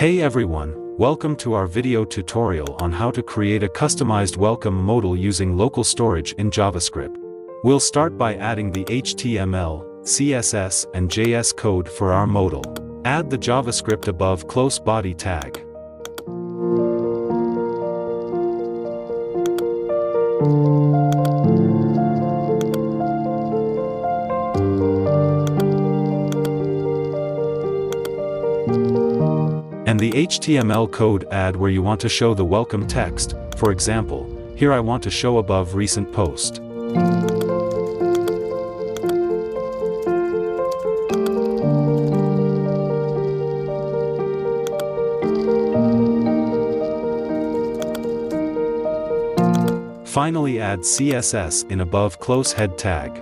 Hey everyone, welcome to our video tutorial on how to create a customized welcome modal using local storage in JavaScript. We'll start by adding the HTML, CSS, and JS code for our modal. Add the JavaScript above close body tag. And the HTML code add where you want to show the welcome text. For example, here I want to show above recent post. Finally add CSS in above close head tag.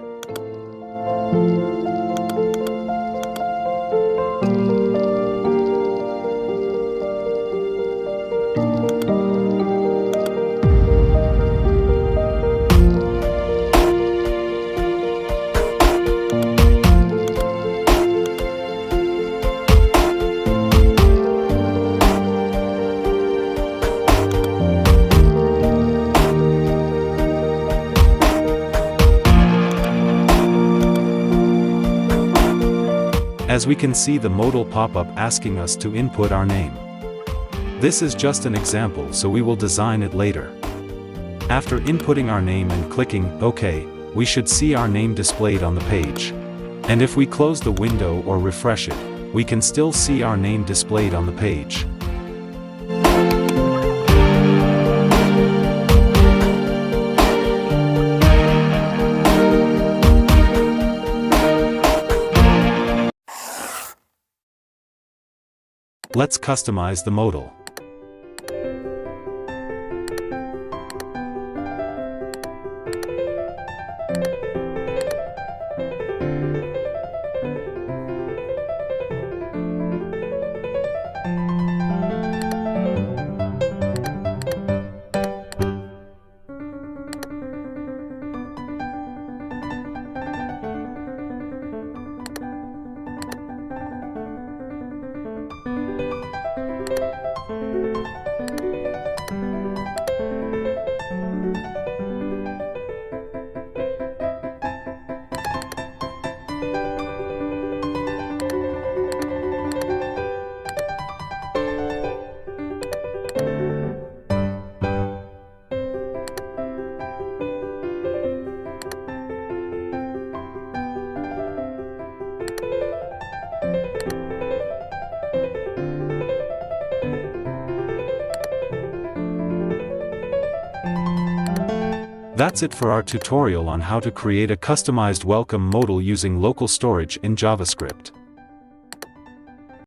As we can see the modal pop-up asking us to input our name. This is just an example, so we will design it later. After inputting our name and clicking OK, we should see our name displayed on the page. And if we close the window or refresh it, we can still see our name displayed on the page. Let's customize the modal. That's it for our tutorial on how to create a customized welcome modal using local storage in JavaScript.